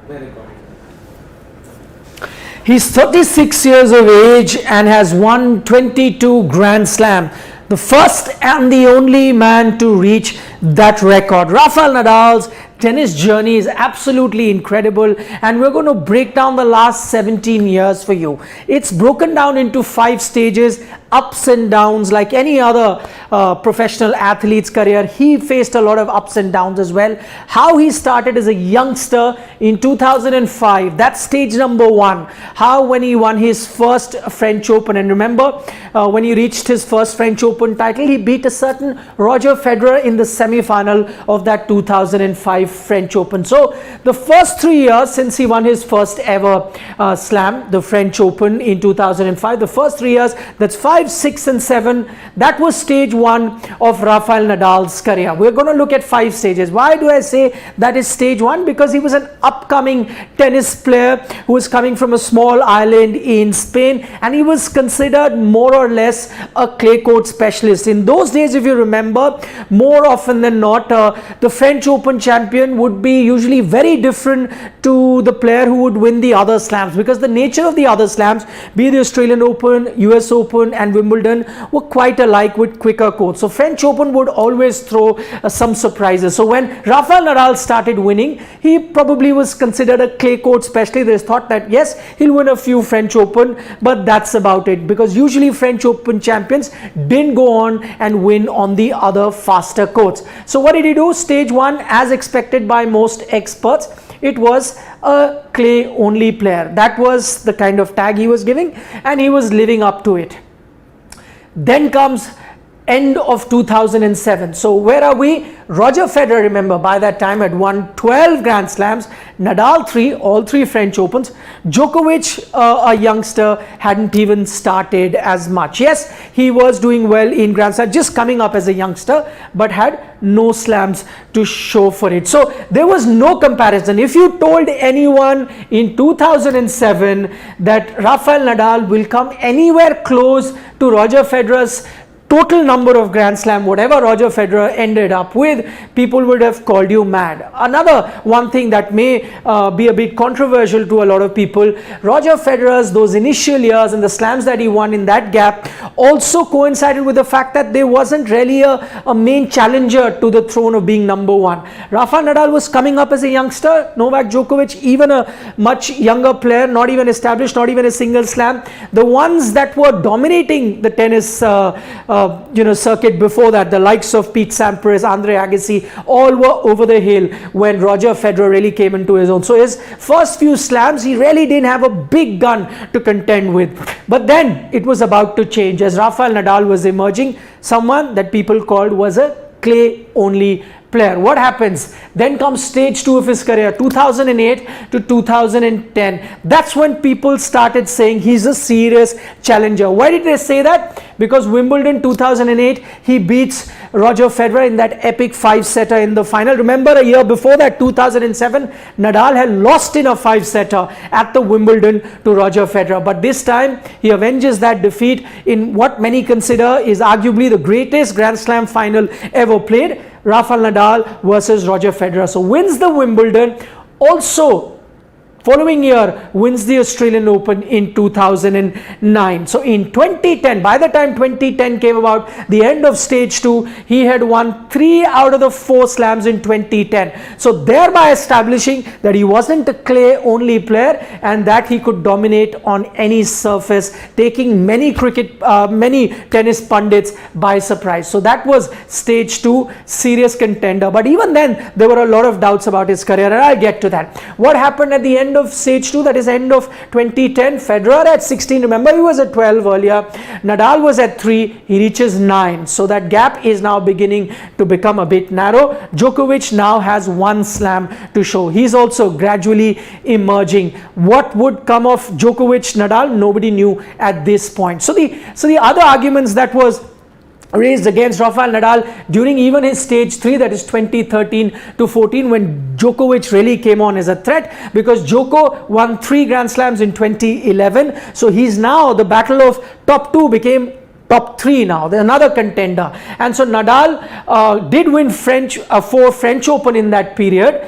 Very good. He's 36 years of age and has won 22 Grand Slam. The first and the only man to reach that record. Rafael Nadal's tennis journey is absolutely incredible, and we're going to break down the last 17 years for you. It's broken down into 5 stages, ups and downs like any other professional athlete's career. He faced a lot of ups and downs as well. How he started as a youngster in 2005, that's stage number 1. How when he won his first French Open, and remember when he reached his first French Open title, he beat a certain Roger Federer in the semi-final of that 2005 French Open. So the first 3 years since he won his first ever slam, the French Open in 2005, the first 3 years, that's 5, 6 and 7, that was stage 1 of Rafael Nadal's career. We're going to look at 5 stages. Why do I say that is stage 1? Because he was an upcoming tennis player who was coming from a small island in Spain, and he was considered more or less a clay court specialist. In those days, if you remember, more often than not, the French Open champion would be usually very different to the player who would win the other slams, because the nature of the other slams, be the Australian Open, US Open and Wimbledon, were quite alike with quicker courts. So French Open would always throw some surprises. So when Rafael Nadal started winning, he probably was considered a clay court specialist. There's thought that yes, he'll win a few French Open, but that's about it, because usually French Open champions didn't go on and win on the other faster courts. So what did he do? Stage 1, as expected by most experts, it was a clay only player. That was the kind of tag he was giving, and he was living up to it. Then comes end of 2007. So where are we? Roger Federer, remember, by that time had won 12 Grand Slams, Nadal 3, all 3 French Opens. Djokovic, a youngster, hadn't even started as much. Yes, he was doing well in Grand Slams, just coming up as a youngster, but had no slams to show for it. So there was no comparison. If you told anyone in 2007 that Rafael Nadal will come anywhere close to Roger Federer's total number of Grand Slam, whatever Roger Federer ended up with, people would have called you mad. Another one thing that may be a bit controversial to a lot of people, Roger Federer's those initial years and the slams that he won in that gap also coincided with the fact that there wasn't really a main challenger to the throne of being number 1. Rafael Nadal was coming up as a youngster, Novak Djokovic, even a much younger player, not even established, not even a single slam. The ones that were dominating the tennis circuit before that, the likes of Pete Sampras, Andre Agassi, all were over the hill when Roger Federer really came into his own. So his first few slams, he really didn't have a big gun to contend with. But then it was about to change as Rafael Nadal was emerging, someone that people called was a clay only player. What happens? Then comes stage 2 of his career, 2008 to 2010. That's when people started saying he's a serious challenger. Why did they say that? Because Wimbledon 2008, he beats Roger Federer in that epic 5-setter in the final. Remember, a year before that, 2007, Nadal had lost in a 5-setter at the Wimbledon to Roger Federer. But this time, he avenges that defeat in what many consider is arguably the greatest Grand Slam final ever played. Rafael Nadal versus Roger Federer. So wins the Wimbledon. Also, following year wins the Australian Open in 2009. So in 2010, by the time 2010 came about, the end of stage 2, he had won 3 out of the 4 slams in 2010. So thereby establishing that he wasn't a clay only player and that he could dominate on any surface, taking many tennis pundits by surprise. So that was stage 2, serious contender. But even then, there were a lot of doubts about his career, and I'll get to that. What happened at the end of stage 2, that is end of 2010, Federer at 16, remember he was at 12 earlier, Nadal was at 3, he reaches 9. So that gap is now beginning to become a bit narrow. Djokovic now has 1 slam to show. He's also gradually emerging. What would come of Djokovic, Nadal, nobody knew at this point. So the other arguments that was raised against Rafael Nadal during even his stage 3, that is 2013 to 14, when Djokovic really came on as a threat, because Djoko won 3 Grand Slams in 2011. So he's now, the battle of top 2 became top 3 now, another contender. And so Nadal did win 4 French Open in that period.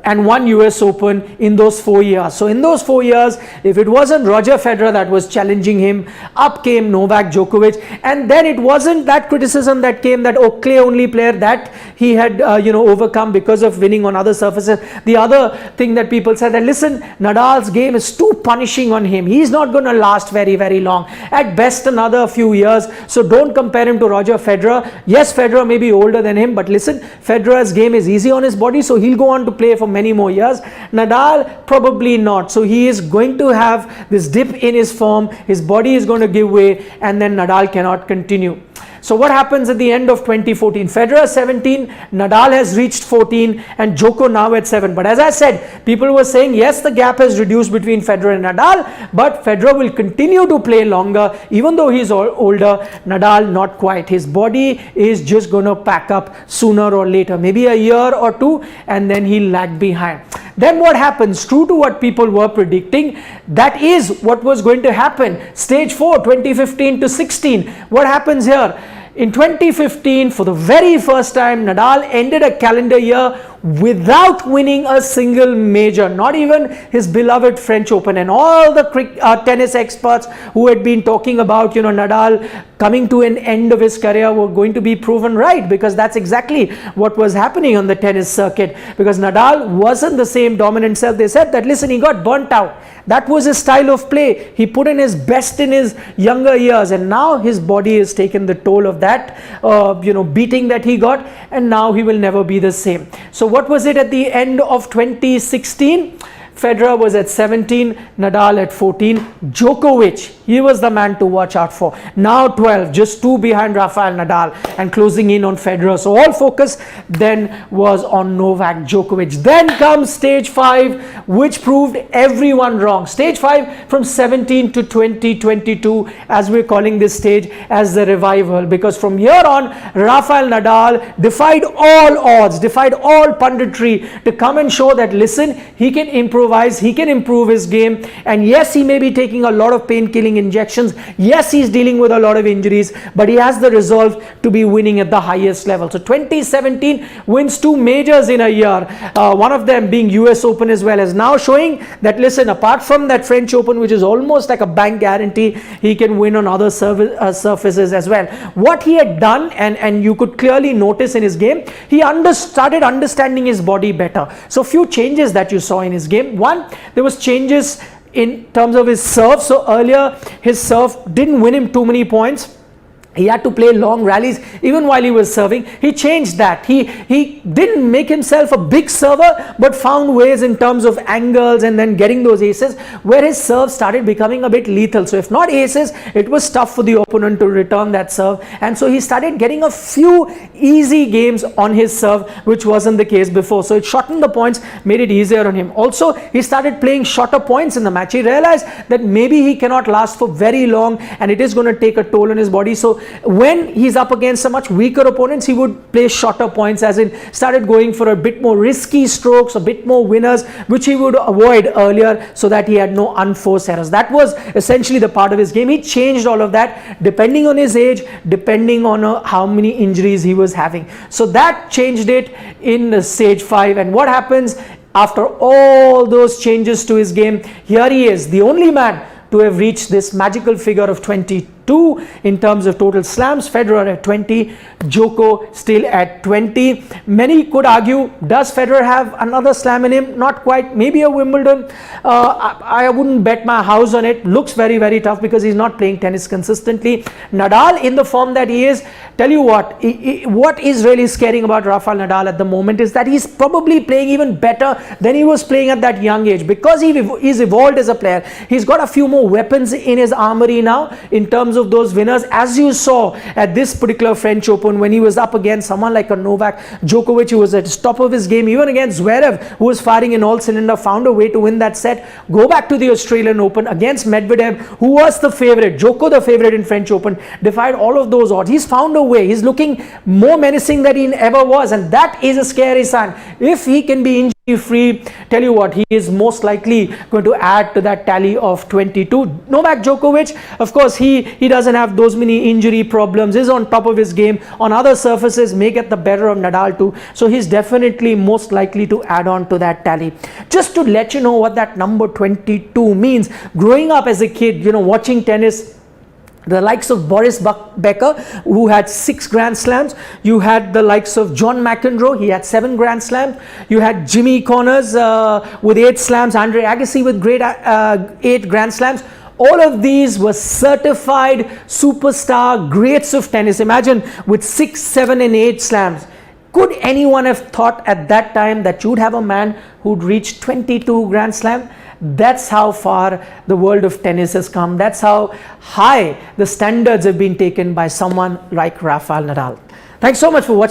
and one US Open in those 4 years. So in those 4 years, if it wasn't Roger Federer that was challenging him, up came Novak Djokovic, and then it wasn't that criticism that came that, oh, clay only player, that he had overcome because of winning on other surfaces. The other thing that people said that, listen, Nadal's game is too punishing on him. He's not going to last very, very long. At best another few years. So don't compare him to Roger Federer. Yes, Federer may be older than him, but listen, Federer's game is easy on his body, so he'll go on to play for many more years. Nadal, probably not. So he is going to have this dip in his form. His body is going to give way, and then Nadal cannot continue. So what happens at the end of 2014? Federer 17, Nadal has reached 14, and Djoko now at 7. But as I said, people were saying, yes, the gap has reduced between Federer and Nadal, but Federer will continue to play longer, even though he's older. Nadal, not quite. His body is just going to pack up sooner or later, maybe a year or two, and then he'll lag behind. Then what happens? True to what people were predicting, that is what was going to happen. Stage 4, 2015 to 16. What happens here? In 2015, for the very first time, Nadal ended a calendar year without winning a single major, not even his beloved French Open. And all the tennis experts who had been talking about, Nadal coming to an end of his career were going to be proven right, because that's exactly what was happening on the tennis circuit. Because Nadal wasn't the same dominant self. They said that, listen, he got burnt out. That was his style of play. He put in his best in his younger years, and now his body has taken the toll of that, beating that he got, and now he will never be the same. So what was it at the end of 2016? Federer was at 17, Nadal at 14. Djokovic, he was the man to watch out for. Now 12, just 2 behind Rafael Nadal and closing in on Federer. So all focus then was on Novak Djokovic. Then comes stage 5, which proved everyone wrong. Stage 5 from 17 to 2022, as we're calling this stage as the revival. Because from here on, Rafael Nadal defied all odds, defied all punditry to come and show that, listen, he can improve. He can improve his game, and yes, he may be taking a lot of pain-killing injections. Yes, he's dealing with a lot of injuries, but he has the resolve to be winning at the highest level. So 2017 wins 2 majors in a year, one of them being US Open as well, as now showing that, listen, apart from that French Open, which is almost like a bank guarantee, he can win on other surfaces as well. What he had done, and you could clearly notice in his game, he started understanding his body better. So few changes that you saw in his game. One, there was changes in terms of his serve. So earlier his serve didn't win him too many points. He had to play long rallies even while he was serving. He changed that. He didn't make himself a big server, but found ways in terms of angles and then getting those aces, where his serve started becoming a bit lethal. So if not aces, it was tough for the opponent to return that serve. And so he started getting a few easy games on his serve, which wasn't the case before. So it shortened the points, made it easier on him. Also, he started playing shorter points in the match. He realized that maybe he cannot last for very long, and it is going to take a toll on his body. So when he's up against a much weaker opponents, he would play shorter points, as in started going for a bit more risky strokes, a bit more winners, which he would avoid earlier, so that he had no unforced errors. That was essentially the part of his game. He changed all of that depending on his age, depending on how many injuries he was having. So that changed it in stage 5. And what happens after all those changes to his game? Here he is, the only man to have reached this magical figure of 22 in terms of total slams. Federer at 20, Djoko still at 20. Many could argue, does Federer have another slam in him? Not quite. Maybe a Wimbledon. I wouldn't bet my house on it. Looks very, very tough because he's not playing tennis consistently. Nadal, in the form that he is, tell you what is really scaring about Rafael Nadal at the moment is that he's probably playing even better than he was playing at that young age, because he's evolved as a player. He's got a few more weapons in his armory now in terms of those winners, as you saw at this particular French Open when he was up against someone like a Novak Djokovic, who was at the top of his game, even against Zverev, who was firing in all cylinders, found a way to win that set. Go back to the Australian Open against Medvedev, who was the favorite, Djoko the favorite in French Open, defied all of those odds. He's found a way. He's looking more menacing than he ever was, and that is a scary sign. If he can be injured free, tell you what, he is most likely going to add to that tally of 22. Novak Djokovic, of course, he He doesn't have those many injury problems, is on top of his game. On other surfaces may get the better of Nadal too. So he's definitely most likely to add on to that tally. Just to let you know what that number 22 means. Growing up as a kid, watching tennis, the likes of Boris Becker, who had 6 Grand Slams. You had the likes of John McEnroe, he had 7 Grand Slams. You had Jimmy Connors with 8 slams, Andre Agassi with 8 Grand Slams. All of these were certified superstar greats of tennis. Imagine with 6, 7 and 8 slams. Could anyone have thought at that time that you'd have a man who'd reach 22 Grand Slam? That's how far the world of tennis has come. That's how high the standards have been taken by someone like Rafael Nadal. Thanks so much for watching.